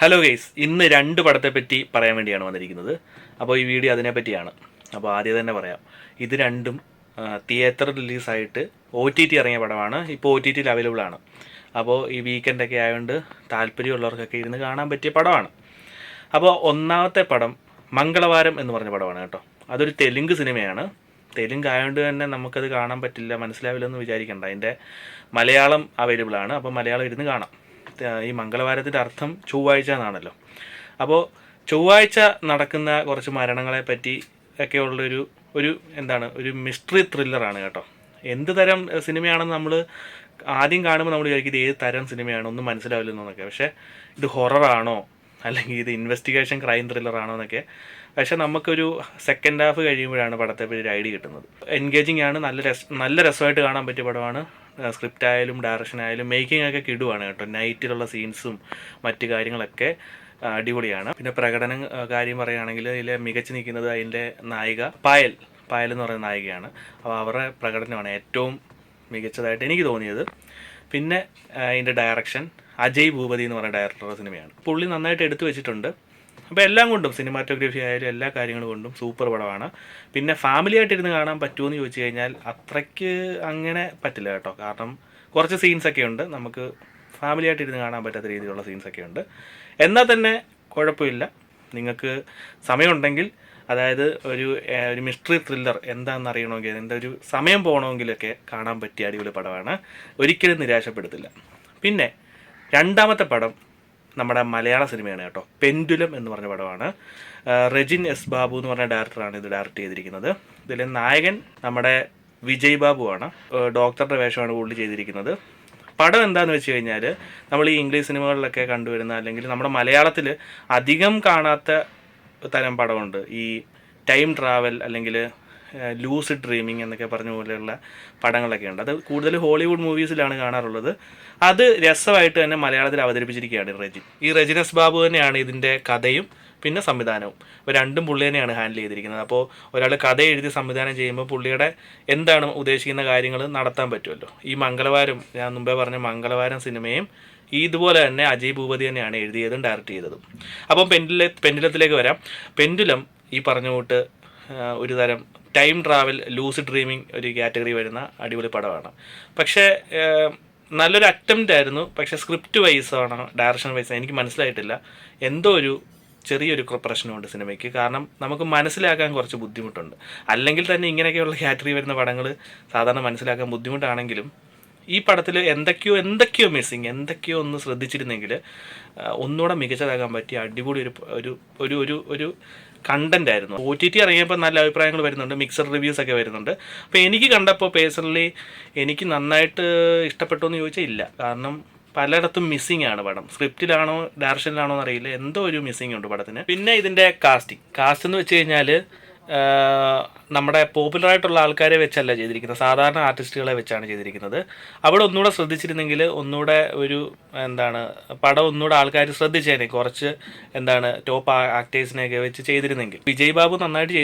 Hello guys, ഇന്ന് രണ്ട് പടത്തെ പറ്റി പറയാൻ വേണ്ടിയാണ് വന്നിരിക്കുന്നത്. അപ്പോൾ ഈ വീഡിയോ അതിനെ പറ്റിയാണ്. അപ്പോൾ ആദ്യം തന്നെ പറയാം, ഇത് രണ്ടും തിയേറ്റർ റിലീസായിട്ട് OTT ഇറങ്ങിയ പടമാണ്. ഇപ്പോൾ OTTയിൽ അവൈലബിൾ ആണ്. അപ്പോൾ ഈ വീക്കെൻഡൊക്കെ ആയതുകൊണ്ട് താല്പര്യമുള്ളവർക്കൊക്കെ ഇരുന്ന് കാണാൻ പറ്റിയ പടമാണ്. അപ്പോൾ ഒന്നാമത്തെ പടം മംഗളവാരം എന്ന് പറഞ്ഞ പടമാണ് കേട്ടോ. അതൊരു തെലുങ്ക് സിനിമയാണ്. തെലുങ്ക് ആയതുകൊണ്ട് തന്നെ നമുക്കത് കാണാൻ പറ്റില്ല, മനസ്സിലാവില്ലെന്ന് വിചാരിക്കേണ്ട. അതിൻ്റെ മലയാളം അവൈലബിൾ ആണ്. അപ്പോൾ മലയാളം ഇരുന്ന് കാണാം. ഈ മംഗളവാരത്തിൻ്റെ അർത്ഥം ചൊവ്വാഴ്ച എന്നാണല്ലോ. അപ്പോൾ ചൊവ്വാഴ്ച നടക്കുന്ന കുറച്ച് മരണങ്ങളെ പറ്റി ഒക്കെ ഉള്ളൊരു ഒരു മിസ്റ്ററി ത്രില്ലറാണ് കേട്ടോ. എന്ത് തരം സിനിമയാണെന്ന് നമ്മൾ ആദ്യം കാണുമ്പോൾ നമ്മൾ വിചാരിക്കും ഇത് ഏത് തരം സിനിമയാണ്, ഒന്നും മനസ്സിലാവില്ലെന്നൊക്കെ. പക്ഷേ ഇത് ഹൊററാണോ അല്ലെങ്കിൽ ഇത് ഇൻവെസ്റ്റിഗേഷൻ ക്രൈം ത്രില്ലറാണോ എന്നൊക്കെ. പക്ഷേ നമുക്കൊരു സെക്കൻഡ് ഹാഫ് കഴിയുമ്പോഴാണ് പടത്തെ പറ്റി ഒരു ഐഡിയ കിട്ടുന്നത്. എൻഗേജിങ് ആണ്, നല്ല രസമായിട്ട് കാണാൻ പറ്റിയ പടമാണ്. സ്ക്രിപ്റ്റ് ആയാലും ഡയറക്ഷൻ ആയാലും മേക്കിംഗ് ഒക്കെ കിടുവാണ് കേട്ടോ. നൈറ്റിലുള്ള സീൻസും മറ്റു കാര്യങ്ങളൊക്കെ അടിപൊളിയാണ്. പിന്നെ പ്രകടനം കാര്യം പറയുകയാണെങ്കിൽ ഇതിൽ മികച്ചു നിൽക്കുന്നത് അതിൻ്റെ നായിക പായൽ എന്ന് പറയുന്ന നായികയാണ്. അപ്പോൾ അവരുടെ പ്രകടനമാണ് ഏറ്റവും മികച്ചതായിട്ട് എനിക്ക് തോന്നിയത്. പിന്നെ അതിൻ്റെ ഡയറക്ഷൻ അജയ് ഭൂപതി എന്ന് പറയുന്ന ഡയറക്ടറുടെ സിനിമയാണ്. പുള്ളി നന്നായിട്ട് എടുത്തു വെച്ചിട്ടുണ്ട്. അപ്പോൾ എല്ലാം കൊണ്ടും സിനിമാറ്റോഗ്രഫി ആയാലും എല്ലാ കാര്യങ്ങളും കൊണ്ടും സൂപ്പർ പടമാണ്. പിന്നെ ഫാമിലി ആയിട്ടിരുന്ന് കാണാൻ പറ്റുമോ എന്ന് ചോദിച്ചു കഴിഞ്ഞാൽ അത്രയ്ക്ക് അങ്ങനെ പറ്റില്ല കേട്ടോ. കാരണം കുറച്ച് സീൻസൊക്കെ ഉണ്ട്, നമുക്ക് ഫാമിലി ആയിട്ടിരുന്ന് കാണാൻ പറ്റാത്ത രീതിയിലുള്ള സീൻസൊക്കെ ഉണ്ട്. എന്നാൽ തന്നെ കുഴപ്പമില്ല. നിങ്ങൾക്ക് സമയമുണ്ടെങ്കിൽ, അതായത് ഒരു മിസ്റ്ററി ത്രില്ലർ എന്താണെന്ന് അറിയണമെങ്കിൽ, അതിൻ്റെ ഒരു സമയം പോകണമെങ്കിലൊക്കെ കാണാൻ പറ്റിയ അടിപൊളി പടമാണ്. ഒരിക്കലും നിരാശപ്പെടുത്തില്ല. പിന്നെ രണ്ടാമത്തെ പടം നമ്മുടെ മലയാള സിനിമയാണ് കേട്ടോ. പെൻഡുലം എന്ന് പറഞ്ഞ പടമാണ്. റെജിൻ എസ് ബാബു എന്ന് പറഞ്ഞ ഡയറക്ടറാണ് ഇത് ഡയറക്റ്റ് ചെയ്തിരിക്കുന്നത്. ഇതിലെ നായകൻ നമ്മുടെ വിജയ് ബാബുവാണ്. ഡോക്ടറുടെ വേഷമാണ് പുള്ളി ചെയ്തിരിക്കുന്നത്. പടം എന്താണെന്ന് വെച്ച് കഴിഞ്ഞാൽ, നമ്മൾ ഈ ഇംഗ്ലീഷ് സിനിമകളിലൊക്കെ കണ്ടുവരുന്ന, അല്ലെങ്കിൽ നമ്മുടെ മലയാളത്തിൽ അധികം കാണാത്ത തരം പടമുണ്ട്. ഈ ടൈം ട്രാവൽ അല്ലെങ്കിൽ ലൂസിഡ് ഡ്രീമിങ് എന്നൊക്കെ പറഞ്ഞ പോലെയുള്ള പടങ്ങളൊക്കെ ഉണ്ട്. അത് കൂടുതൽ ഹോളിവുഡ് മൂവീസിലാണ് കാണാറുള്ളത്. അത് രസമായിട്ട് തന്നെ മലയാളത്തിൽ അവതരിപ്പിച്ചിരിക്കുകയാണ് റെജിൻ. ഈ റെജിനസ് ബാബു തന്നെയാണ് ഇതിൻ്റെ കഥയും പിന്നെ സംവിധാനവും. അപ്പോൾ രണ്ടും പുള്ളി തന്നെയാണ് ഹാൻഡിൽ ചെയ്തിരിക്കുന്നത്. അപ്പോൾ ഒരാൾ കഥ എഴുതി സംവിധാനം ചെയ്യുമ്പോൾ പുള്ളിയുടെ എന്താണ് ഉദ്ദേശിക്കുന്ന കാര്യങ്ങൾ നടത്താൻ പറ്റുമല്ലോ. ഈ മംഗളവാരം, ഞാൻ മുമ്പേ പറഞ്ഞ മംഗളവാരം സിനിമയും ഇതുപോലെ തന്നെ അജയ് ഭൂപതി തന്നെയാണ് എഴുതിയതും ഡയറക്റ്റ് ചെയ്തതും. അപ്പം പെൻഡുലത്തിലേക്ക് വരാം. പെൻഡുലം ഈ പറഞ്ഞ കൂട്ട് ഒരു തരം ടൈം ട്രാവൽ ലൂസിഡ് ഡ്രീമിങ് ഒരു കാറ്റഗറി വരുന്ന അടിപൊളി പടമാണ്. പക്ഷേ നല്ലൊരു അറ്റംപ്റ്റ് ആയിരുന്നു. പക്ഷേ സ്ക്രിപ്റ്റ് വൈസ് ആണോ ഡയറക്ഷൻ വൈസ് എനിക്ക് മനസ്സിലായിട്ടില്ല. എന്തോ ഒരു ചെറിയൊരു പ്രശ്നമുണ്ട് സിനിമയ്ക്ക്. കാരണം നമുക്ക് മനസ്സിലാക്കാൻ കുറച്ച് ബുദ്ധിമുട്ടുണ്ട്. അല്ലെങ്കിൽ തന്നെ ഇങ്ങനെയൊക്കെയുള്ള കാറ്റഗറി വരുന്ന പടങ്ങൾ സാധാരണ മനസ്സിലാക്കാൻ ബുദ്ധിമുട്ടാണെങ്കിലും ഈ പടത്തിൽ എന്തൊക്കെയോ മിസ്സിങ്, എന്തൊക്കെയോ ഒന്ന് ശ്രദ്ധിച്ചിരുന്നെങ്കിൽ ഒന്നുകൂടെ മികച്ചതാകാൻ പറ്റിയ അടിപൊളി ഒരു കണ്ടന്റ് ആയിരുന്നു. OTT ഇറങ്ങിയപ്പോൾ നല്ല അഭിപ്രായങ്ങൾ വരുന്നുണ്ട്, മിക്സഡ് റിവ്യൂസ് ഒക്കെ വരുന്നുണ്ട്. അപ്പോൾ എനിക്ക് കണ്ടപ്പോൾ പേഴ്സണലി എനിക്ക് നന്നായിട്ട് ഇഷ്ടപ്പെട്ടു എന്ന് ചോദിച്ചാൽ ഇല്ല. കാരണം പലയിടത്തും മിസ്സിങ് ആണ് പടം. സ്ക്രിപ്റ്റിലാണോ ഡയറക്ഷനിലാണോ എന്നറിയില്ല, എന്തോ ഒരു മിസ്സിങ് ഉണ്ട് പടത്തിന്. പിന്നെ ഇതിൻ്റെ കാസ്റ്റ് എന്ന് വെച്ച് കഴിഞ്ഞാൽ നമ്മുടെ പോപ്പുലറായിട്ടുള്ള ആൾക്കാരെ വെച്ചല്ല ചെയ്തിരിക്കുന്നത്, സാധാരണ ആർട്ടിസ്റ്റുകളെ വെച്ചാണ് ചെയ്തിരിക്കുന്നത്. അവിടെ ഒന്നുകൂടെ ശ്രദ്ധിച്ചിരുന്നെങ്കിൽ ഒന്നുകൂടെ പടം ഒന്നുകൂടെ ആൾക്കാർ ശ്രദ്ധിച്ചേനെ. കുറച്ച് ടോപ്പ് ആക്ടേഴ്സിനെയൊക്കെ വെച്ച് ചെയ്തിരുന്നെങ്കിൽ. വിജയ് ബാബു നന്നായിട്ട്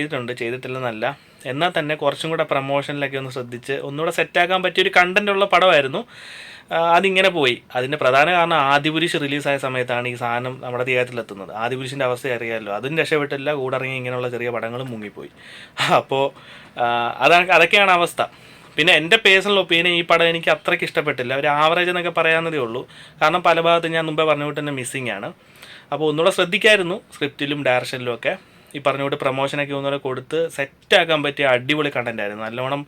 ചെയ്തിട്ടില്ലെന്നല്ല, എന്നാൽ തന്നെ കുറച്ചും കൂടെ പ്രമോഷനിലൊക്കെ ഒന്ന് ശ്രദ്ധിച്ച് ഒന്നുകൂടെ സെറ്റാക്കാൻ പറ്റിയൊരു കണ്ടന്റ് ഉള്ള പടമായിരുന്നു. അതിങ്ങനെ പോയി. അതിൻ്റെ പ്രധാന കാരണം ആദിപുരുഷ് റിലീസായ സമയത്താണ് ഈ സാധനം നമ്മുടെ തിയേറ്ററിലെത്തുന്നത്. ആദിപുരുഷിൻ്റെ അവസ്ഥ അറിയാമല്ലോ. അതും രക്ഷപ്പെട്ടില്ല, കൂടെ ഇറങ്ങി ഇങ്ങനെയുള്ള ചെറിയ പടങ്ങളും മുങ്ങിപ്പോയി. അപ്പോൾ അതൊക്കെയാണ് അവസ്ഥ. പിന്നെ എൻ്റെ പേഴ്സണൽ ഒപ്പീനിയൻ, ഈ പടം എനിക്ക് അത്രയ്ക്ക് ഇഷ്ടപ്പെട്ടില്ല. ഒരു ആവറേജ് എന്നൊക്കെ പറയാവുന്നതേ ഉള്ളൂ. കാരണം പല ഭാഗത്തും ഞാൻ മുമ്പേ പറഞ്ഞ പോലെ തന്നെ മിസ്സിങ് ആണ്. അപ്പോൾ ഒന്നുകൂടെ ശ്രദ്ധിക്കായിരുന്നു സ്ക്രിപ്റ്റിലും ഡയറക്ഷനിലും ഒക്കെ. ഈ പറഞ്ഞുകൊണ്ട് പ്രൊമോഷനൊക്കെ ഒന്നുകൂടെ കൊടുത്ത് സെറ്റാക്കാൻ പറ്റിയ അടിപൊളി കണ്ടന്റ് ആയിരുന്നു. നല്ലോണം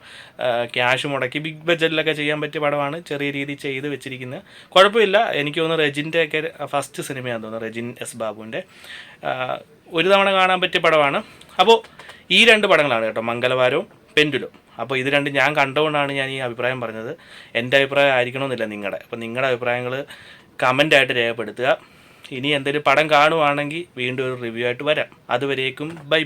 ക്യാഷ് മുടക്കി ബിഗ് ബഡ്ജറ്റിലൊക്കെ ചെയ്യാൻ പറ്റിയ പടമാണ്. ചെറിയ രീതിയിൽ ചെയ്ത് വെച്ചിരിക്കുന്നത്. കുഴപ്പമില്ല. എനിക്ക് തോന്നുന്നു റെജിൻ്റെ ഒക്കെ ഫസ്റ്റ് സിനിമയാണെന്ന് തോന്നുന്നു, റെജിൻ എസ് ബാബുവിൻ്റെ. ഒരു തവണ കാണാൻ പറ്റിയ പടമാണ്. അപ്പോൾ ഈ രണ്ട് പടങ്ങളാണ് കേട്ടോ, മംഗളവാരവും പെൻഡുലും. അപ്പോൾ ഇത് രണ്ടും ഞാൻ കണ്ടുകൊണ്ടാണ് ഞാൻ ഈ അഭിപ്രായം പറഞ്ഞത്. എൻ്റെ അഭിപ്രായം ആയിരിക്കണമെന്നില്ല നിങ്ങളുടെ. അപ്പോൾ നിങ്ങളുടെ അഭിപ്രായങ്ങൾ കമൻ്റായിട്ട് രേഖപ്പെടുത്തുക. ഇനി എന്തെങ്കിലും പടം കാണുവാണെങ്കിൽ വീണ്ടും ഒരു റിവ്യൂ ആയിട്ട് വരാം. അതുവരേക്കും ബൈ.